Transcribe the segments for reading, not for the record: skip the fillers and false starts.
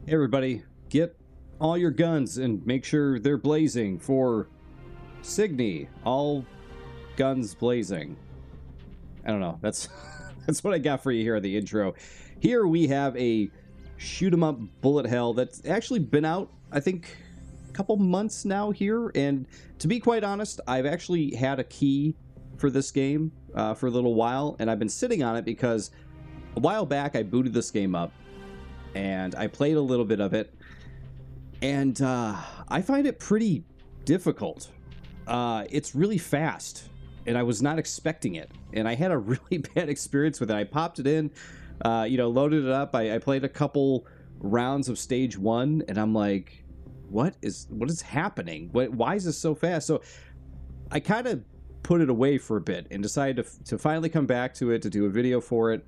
Hey everybody, get all your guns and make sure they're blazing for Cygni. All guns blazing. I don't know. That's that's what I got for you here at the intro. Here we have a shoot 'em up bullet hell that's actually been out, I think, a couple months now here. And to be quite honest, I've actually had a key for this game for a little while, and I've been sitting on it because a while back I booted this game up and I played a little bit of it, and I find it pretty difficult. It's really fast, and I was not expecting it, and I had a really bad experience with it. I popped it in, loaded it up. I played a couple rounds of stage 1, and I'm like, what is happening? Why is this so fast? So I kind of put it away for a bit and decided to finally come back to it, to do a video for it.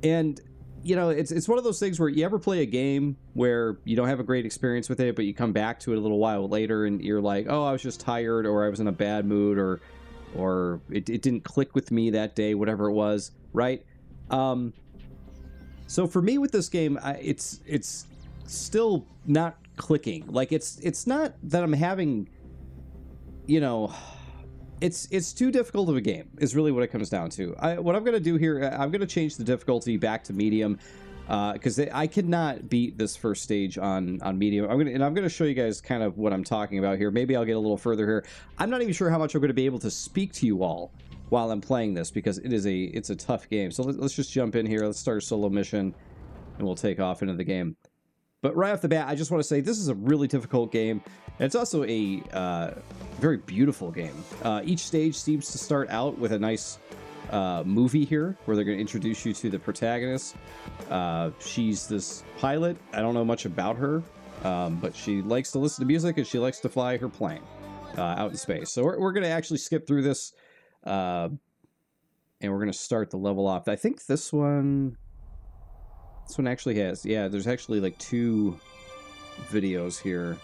And you know, it's one of those things where you ever play a game where you don't have a great experience with it, but you come back to it a little while later and you're like, oh, I was just tired, or I was in a bad mood, or it didn't click with me that day, whatever it was, right? So for me with this game, it's still not clicking. Like it's not that I'm having, you know, it's too difficult of a game is really what it comes down to. What I'm going to do here, I'm going to change the difficulty back to medium because I cannot beat this first stage on medium. I'm going to show you guys kind of what I'm talking about here. Maybe I'll get a little further here. I'm not even sure how much I'm going to be able to speak to you all while I'm playing this because it's a tough game. So let's just jump in here. Let's start a solo mission and we'll take off into the game. But right off the bat, I just want to say this is a really difficult game. And it's also a very beautiful game. Each stage seems to start out with a nice movie here, where they're going to introduce you to the protagonist. She's this pilot. I don't know much about her, but she likes to listen to music and she likes to fly her plane out in space. So we're going to actually skip through this, and we're going to start the level off. I think this one actually has, yeah, there's actually like 2 videos here.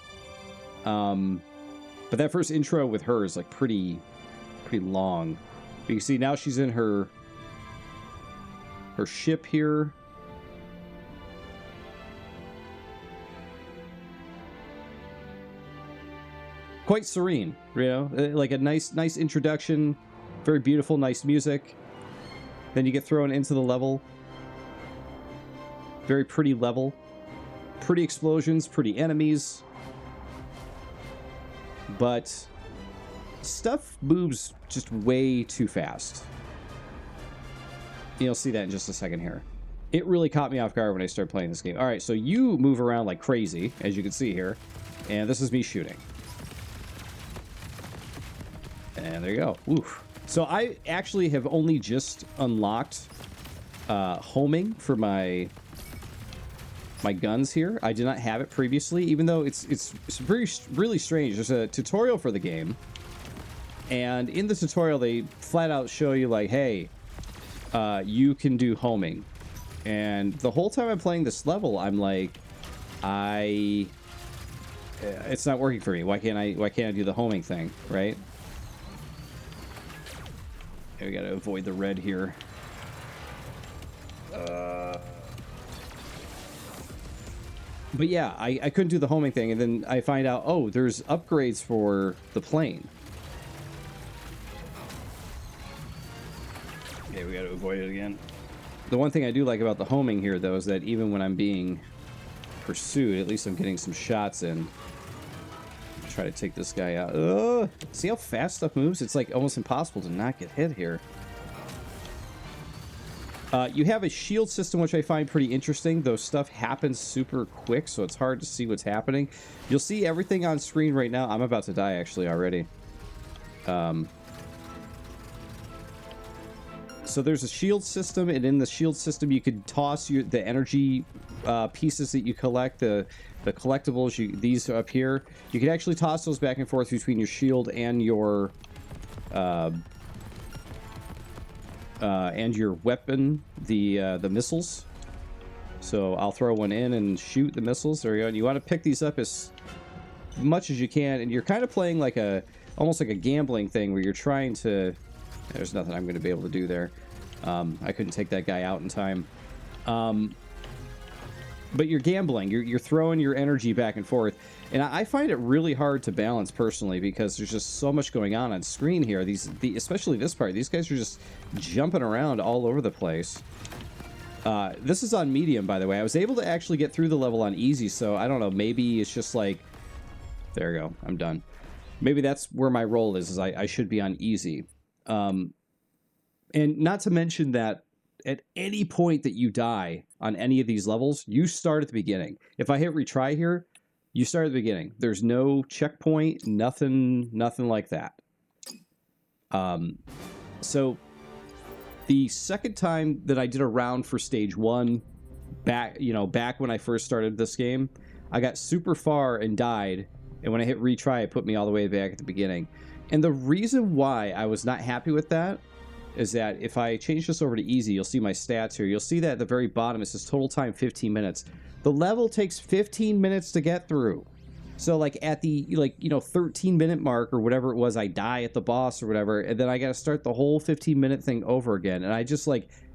But that first intro with her is like pretty long. But you can see now she's in her ship here. Quite serene, you know, like a nice introduction, very beautiful, nice music. Then you get thrown into the level. Very pretty level. Pretty explosions, pretty enemies. But stuff moves just way too fast. You'll see that in just a second here. It really caught me off guard when I started playing this game. All right, so you move around like crazy, as you can see here. And this is me shooting. And there you go. Oof. So I actually have only just unlocked homing for my guns here. I did not have it previously, even though it's really strange. There's a tutorial for the game, and in the tutorial they flat out show you like, hey, you can do homing. And the whole time I'm playing this level, I'm like, it's not working for me. Why can't I do the homing thing, right? Okay, we gotta avoid the red here. But yeah, I couldn't do the homing thing, and then I find out, oh, there's upgrades for the plane. Okay, we gotta avoid it again. The one thing I do like about the homing here, though, is that even when I'm being pursued, at least I'm getting some shots in. Try to take this guy out. See how fast stuff moves? It's like almost impossible to not get hit here. You have a shield system, which I find pretty interesting, though stuff happens super quick, so it's hard to see what's happening. You'll see everything on screen right now. I'm about to die, actually, already. So there's a shield system, and in the shield system, you could toss the energy pieces that you collect, the collectibles, these up here. You can actually toss those back and forth between your shield and your weapon, the missiles. So I'll throw one in and shoot the missiles. There you go. And you want to pick these up as much as you can, and you're kind of playing like almost like a gambling thing where you're trying to. There's nothing I'm going to be able to do there. I couldn't take that guy out in time. but you're gambling. You're throwing your energy back and forth, and I find it really hard to balance personally because there's just so much going on screen here. Especially this part, these guys are just jumping around all over the place. This is on medium, by the way. I was able to actually get through the level on easy, so I don't know. Maybe it's just like, there you go. I'm done. Maybe that's where my role is I should be on easy. And not to mention that at any point that you die on any of these levels, you start at the beginning. If I hit retry here, you start at the beginning. There's no checkpoint, nothing like that. So the second time that I did a round for stage 1, back when I first started this game, I got super far and died, and when I hit retry, it put me all the way back at the beginning. And the reason why I was not happy with that is that if I change this over to easy, you'll see my stats here. You'll see that at the very bottom it says total time 15 minutes. The level takes 15 minutes to get through. So like at the 13-minute mark or whatever it was, I die at the boss or whatever, and then I got to start the whole 15-minute thing over again. And I just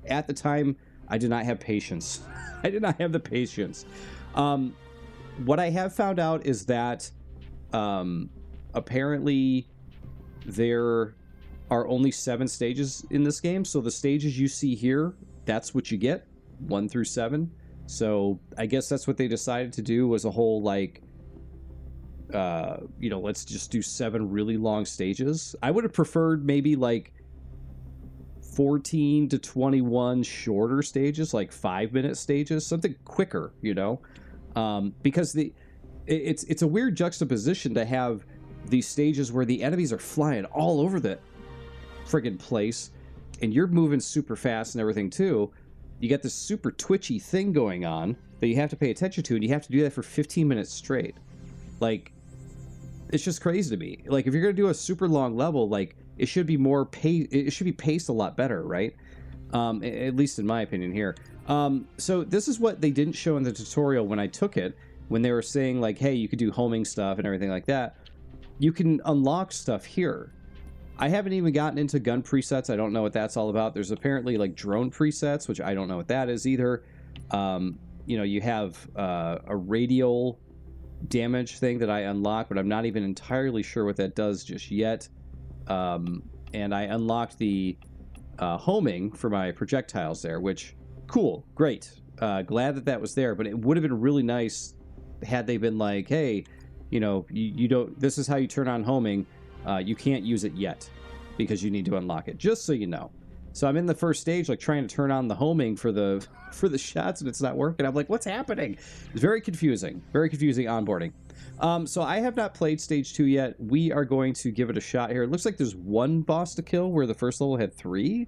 at the time I did not have patience. I did not have the patience. What I have found out is that apparently there are only 7 stages in this game. So the stages you see here, that's what you get, 1 through 7. So I guess that's what they decided to do, was a whole let's just do 7 really long stages. I would have preferred maybe 14 to 21 shorter stages, 5-minute stages, something quicker, because it's a weird juxtaposition to have these stages where the enemies are flying all over the friggin' place and you're moving super fast and everything too. You got this super twitchy thing going on that you have to pay attention to, and you have to do that for 15 minutes straight. It's just crazy to me. If you're gonna do a super long level, it should be more it should be paced a lot better, right? At least in my opinion here. So this is what they didn't show in the tutorial when I took it, when they were saying hey, you could do homing stuff and everything like that. You can unlock stuff here. I haven't even gotten into gun presets. I don't know what that's all about. There's apparently drone presets, which I don't know what that is either. You have a radial damage thing that I unlocked, but I'm not even entirely sure what that does just yet. And I unlocked the homing for my projectiles there, which, cool, great. Glad that was there, but it would have been really nice had they been hey, you don't, this is how you turn on homing. You can't use it yet because you need to unlock it, just so you know. So I'm in the first stage, trying to turn on the homing for the shots, and it's not working. I'm what's happening? It's very confusing onboarding. So I have not played stage 2 yet. We are going to give it a shot here. It looks like there's 1 boss to kill where the first level had 3.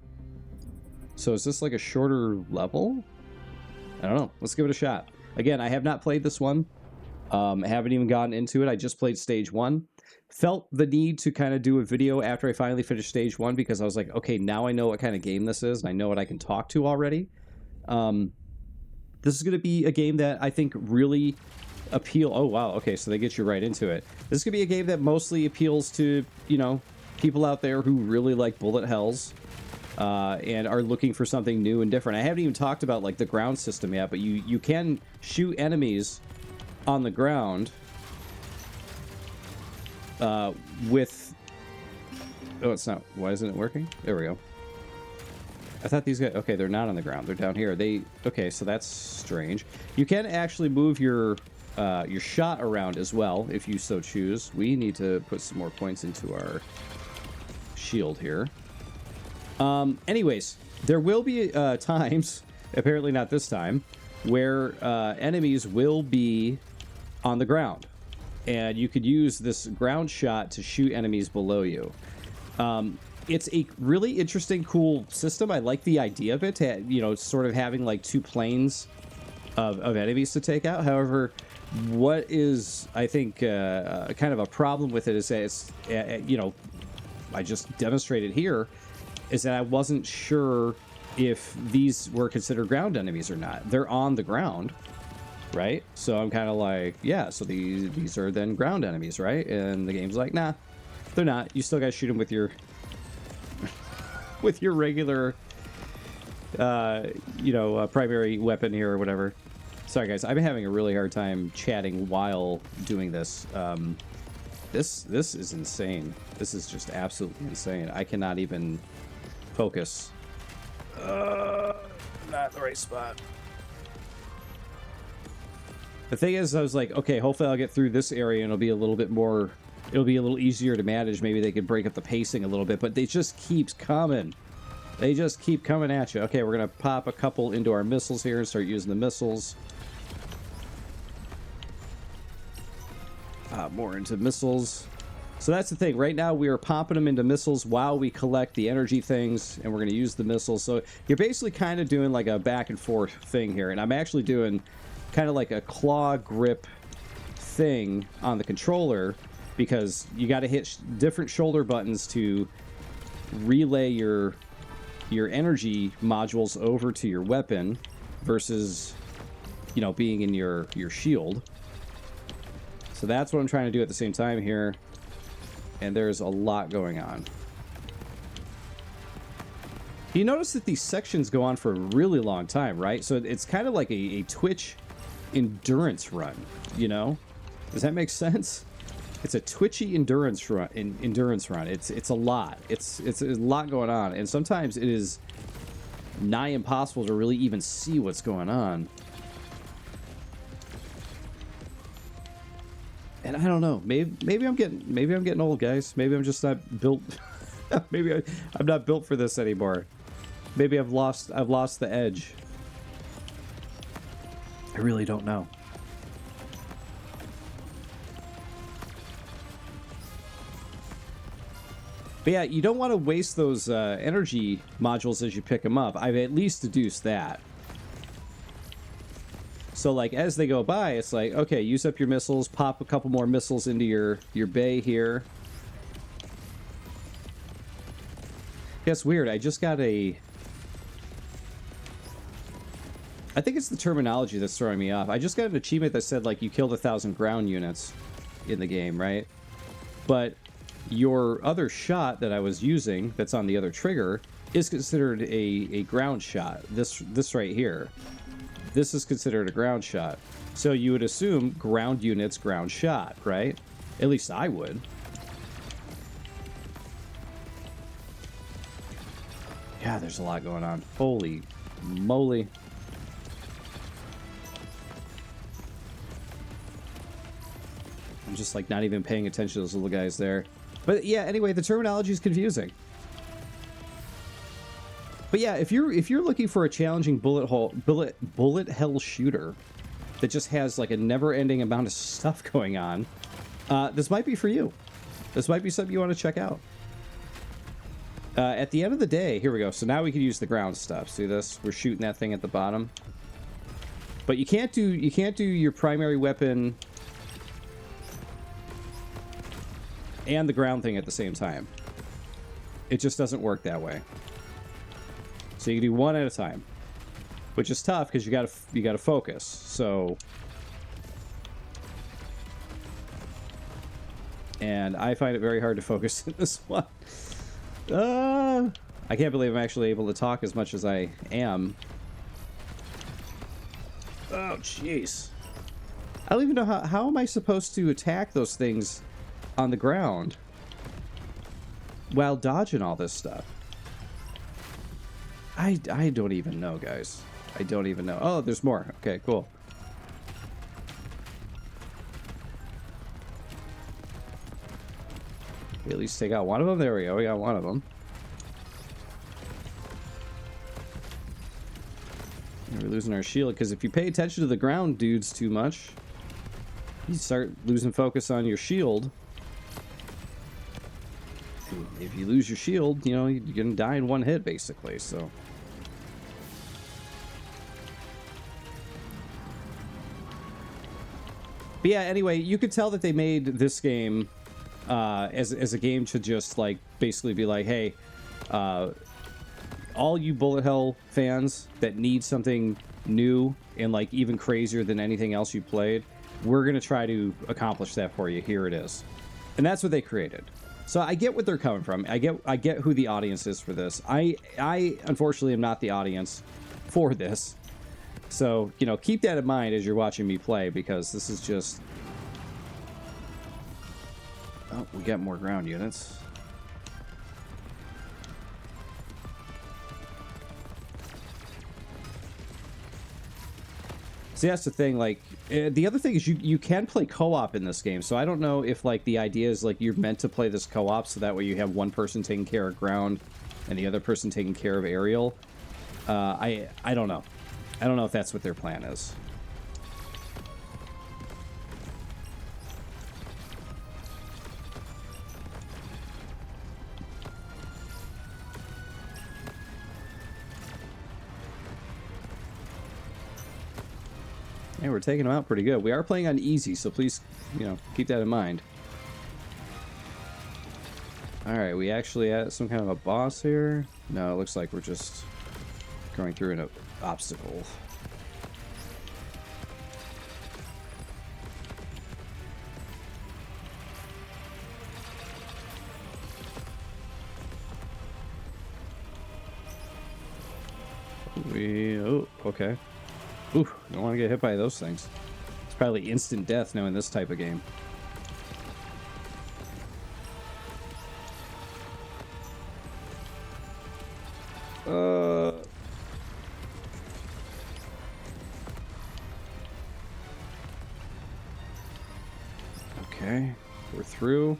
So is this a shorter level? I don't know. Let's give it a shot. Again, I have not played this one. I haven't even gotten into it. I just played stage 1. Felt the need to kind of do a video after I finally finished stage 1 because I was okay, now I know what kind of game this is and I know what I can talk to already. This is going to be a game that I think really oh wow, okay, so they get you right into it. This is going to be a game that mostly appeals to, people out there who really like bullet hells and are looking for something new and different. I haven't even talked about the ground system yet, but you can shoot enemies on the ground with... Oh, it's not... Why isn't it working? There we go. I thought these guys... Okay, they're not on the ground. They're down here. Okay, so that's strange. You can actually move your shot around as well, if you so choose. We need to put some more points into our shield here. Anyways, there will be times, apparently not this time, where enemies will be on the ground. And you could use this ground shot to shoot enemies below you. It's a really interesting, cool system. I like the idea of it, sort of having 2 planes of enemies to take out. However, what is, I think, kind of a problem with it is that it's, I just demonstrated here, is that I wasn't sure if these were considered ground enemies or not. They're on the ground, right? So I'm kind of yeah, so these are then ground enemies, right? And the game's nah, they're not. You still got to shoot them with your with your regular primary weapon here or whatever. Sorry, guys. I've been having a really hard time chatting while doing this. This is insane. This is just absolutely insane. I cannot even focus. Not the right spot. The thing is, I was like, okay, hopefully I'll get through this area and it'll be a little bit more... It'll be a little easier to manage. Maybe they could break up the pacing a little bit, but they just keeps coming. They just keep coming at you. Okay, we're going to pop a couple into our missiles here and start using the missiles. More into missiles. So that's the thing. Right now, we are popping them into missiles while we collect the energy things, and we're going to use the missiles. So you're basically kind of doing like a back and forth thing here, and I'm actually doing kind of like a claw grip thing on the controller, because you got to hit different shoulder buttons to relay your energy modules over to your weapon versus, you know, being in your shield. So that's what I'm trying to do at the same time here. And there's a lot going on. You notice that these sections go on for a really long time, right? So it's kind of like a Twitch endurance run, you know? Does that make sense? It's a twitchy endurance run. It's a lot. It's a lot going on, and sometimes it is nigh impossible to really even see what's going on. And I don't know. Maybe I'm getting old, guys. Maybe I'm just not built. Maybe I'm not built for this anymore. Maybe I've lost the edge. I really don't know. But yeah, you don't want to waste those energy modules as you pick them up. I've at least deduced that. So, like, as they go by, it's like, okay, use up your missiles, pop a couple more missiles into your bay here. Yeah, it's weird. I just got a... I think it's the terminology that's throwing me off. I just got an achievement that said, like, you killed 1,000 ground units in the game, right? But your other shot that I was using, that's on the other trigger, is considered a ground shot. This right here. This is considered a ground shot. So you would assume ground units, ground shot, right? At least I would. Yeah, there's a lot going on. Holy moly. I'm just like not even paying attention to those little guys there. But yeah, anyway, the terminology is confusing. But yeah, if you're looking for a challenging bullet hell shooter that just has like a never-ending amount of stuff going on, this might be for you. This might be something you want to check out. At the end of the day, here we go. So now we can use the ground stuff. See this? We're shooting that thing at the bottom. But you can't do your primary weapon and the ground thing at the same time. It just doesn't work that way. So you can do one at a time, which is tough because you gotta focus. So, and I find it very hard to focus in this one. I can't believe I'm actually able to talk as much as I am. Oh, jeez. I don't even know how am I supposed to attack those things on the ground while dodging all this stuff. I don't even know, guys. I don't even know. Oh, there's more. Okay, cool. We at least take out one of them. There we go. We got one of them. And we're losing our shield, because if you pay attention to the ground dudes too much, you start losing focus on your shield. If you lose your shield, you know, you're gonna die in one hit, basically, so... But yeah, anyway, you could tell that they made this game as a game to just, like, basically be like, hey, all you bullet hell fans that need something new and, like, even crazier than anything else you played, we're gonna try to accomplish that for you. Here it is. And that's what they created. So I get what they're coming from. I get who the audience is for this. I unfortunately am not the audience for this. So, you know, keep that in mind as you're watching me play, because this is just... Oh, we got more ground units. See, that's the thing, like, the other thing is you can play co-op in this game, so I don't know if, like, the idea is, like, you're meant to play this co-op so that way you have one person taking care of ground and the other person taking care of aerial. I don't know. I don't know if that's what their plan is. Yeah, we're taking them out pretty good. We are playing on easy, so please, you know, keep that in mind. Alright, we actually had some kind of a boss here. No, it looks like we're just going through an obstacle. Oh, okay. Ooh, don't want to get hit by those things. It's probably instant death knowing this type of game. Okay, we're through.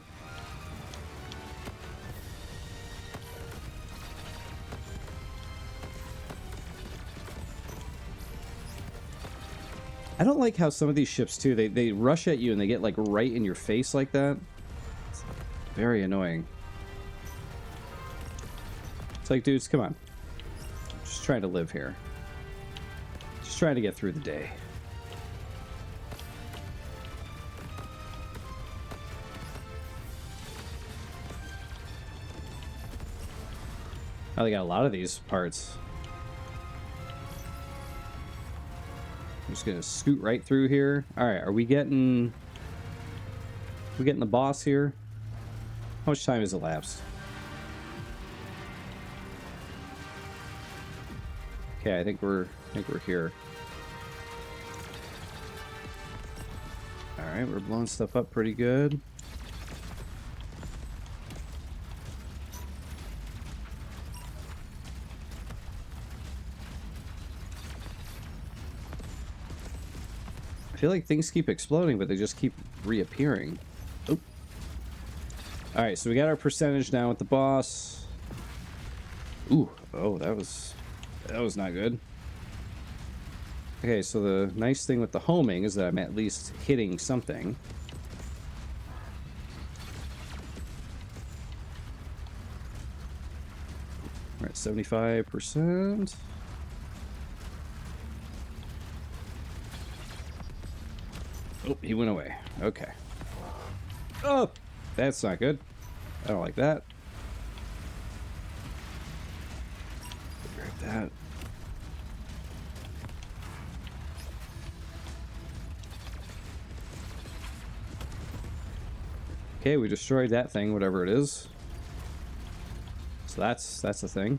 I don't like how some of these ships, too, they rush at you and they get, like, right in your face like that. It's very annoying. It's like, dudes, come on. I'm just trying to live here. Just trying to get through the day. Oh, they got a lot of these parts. I'm just gonna scoot right through here. Alright, are we getting... the boss here? How much time has elapsed? Okay, I think we're here. Alright, we're blowing stuff up pretty good. I feel like things keep exploding, but they just keep reappearing. Oop. Alright, so we got our percentage now with the boss. Ooh, oh, that was not good. Okay, so the nice thing with the homing is that I'm at least hitting something. We're at 75%. Oh, he went away. Okay. Oh, that's not good. I don't like that. Grab that. Okay, we destroyed that thing, whatever it is. So that's the thing.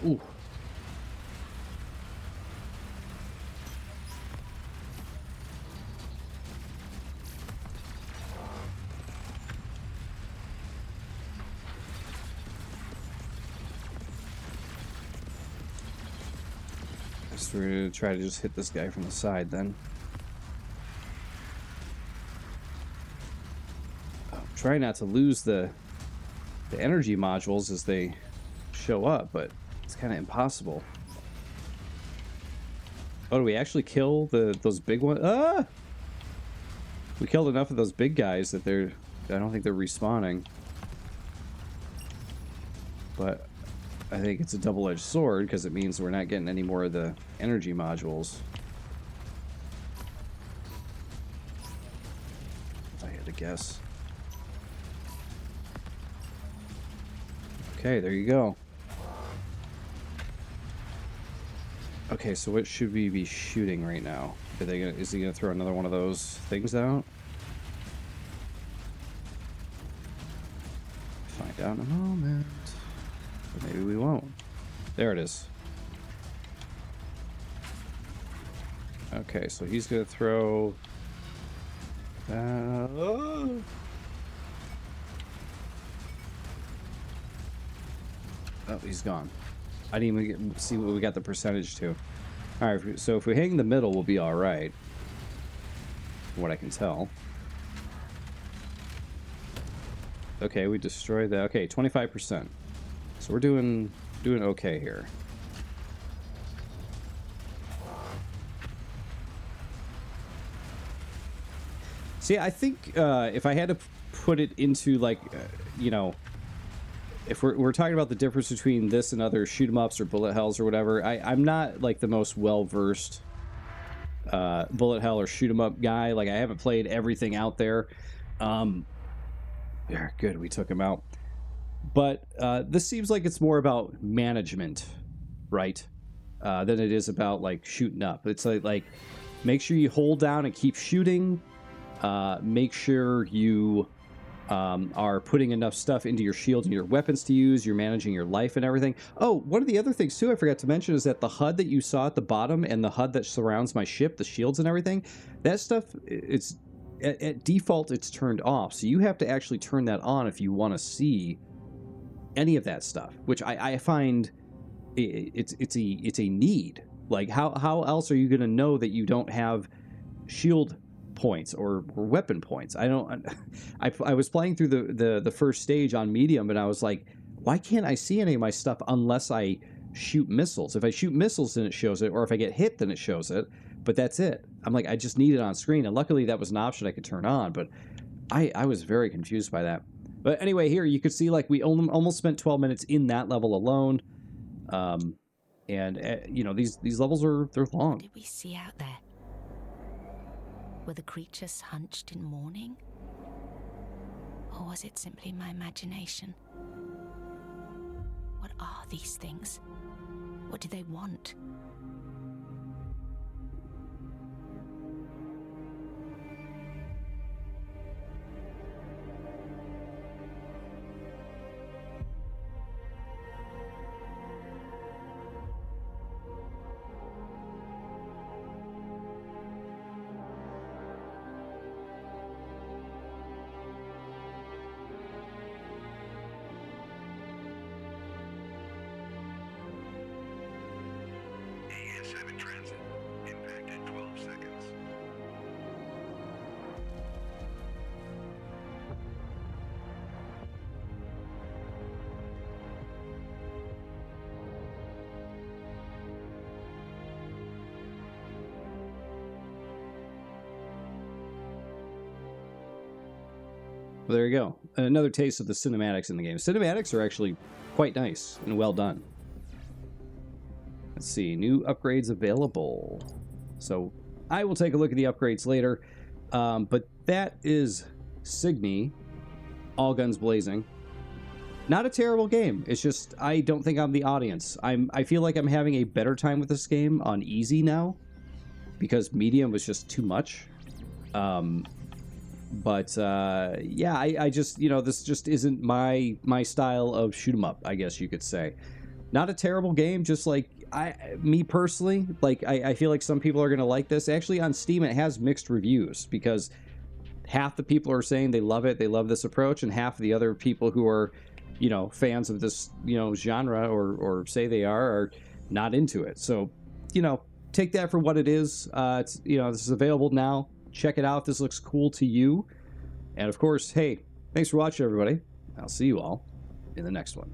Ooh. We're gonna try to just hit this guy from the side then. Try not to lose the energy modules as they show up, but it's kind of impossible. Oh, do we actually kill those big ones? Ah! We killed enough of those big guys that I don't think they're respawning. But I think it's a double-edged sword because it means we're not getting any more of the energy modules. If I had to guess. Okay, there you go. Okay, so what should we be shooting right now? Is he gonna throw another one of those things out? Find out in a moment. Or maybe we won't. There it is. Okay, so he's gonna throw... Oh, he's gone. I didn't even see what we got the percentage to. Alright, so if we hang in the middle, we'll be alright. From what I can tell. Okay, we destroyed that. Okay, 25%. So we're doing okay here. See, I think if I had to put it into, like, you know, if we're talking about the difference between this and other shoot 'em ups or bullet hells or whatever, I'm not like the most well versed bullet hell or shoot 'em up guy. Like, I haven't played everything out there. Yeah, good, we took him out. But this seems like it's more about management, right? Than it is about like shooting up. It's like make sure you hold down and keep shooting. Make sure you are putting enough stuff into your shield and your weapons to use. You're managing your life and everything. Oh, one of the other things too I forgot to mention is that the HUD that you saw at the bottom and the HUD that surrounds my ship, the shields and everything, that stuff, it's at default it's turned off. So you have to actually turn that on if you want to see any of that stuff, which I find it's a need. Like, how else are you going to know that you don't have shield points or weapon points? I was playing through the first stage on medium, and I was like, why can't I see any of my stuff unless I shoot missiles? If I shoot missiles, then it shows it, or if I get hit, then it shows it, but that's it. I'm like, I just need it on screen, and luckily that was an option I could turn on, but I was very confused by that. But anyway, here you could see, like, we almost spent 12 minutes in that level alone. You know, these levels they're long. What did we see out there? Were the creatures hunched in mourning? Or was it simply my imagination? What are these things? What do they want? In transit. Impact in 12 seconds. Well, there you go. Another taste of the cinematics in the game. Cinematics are actually quite nice and well done. Let's see, new upgrades available. So I will take a look at the upgrades later. But that is Cygni, all guns blazing. Not a terrible game. It's just I don't think I'm the audience. I feel like I'm having a better time with this game on easy now because medium was just too much. Yeah, I just, you know, this just isn't my style of shoot 'em up, I guess you could say. Not a terrible game, just like me personally, like I feel like some people are going to like this. Actually, on Steam, it has mixed reviews because half the people are saying they love it, they love this approach, and half of the other people who are, you know, fans of this, you know, genre or say they are not into it. So, you know, take that for what it is. It's, you know, this is available now. Check it out if this looks cool to you. And of course, hey, thanks for watching, everybody. I'll see you all in the next one.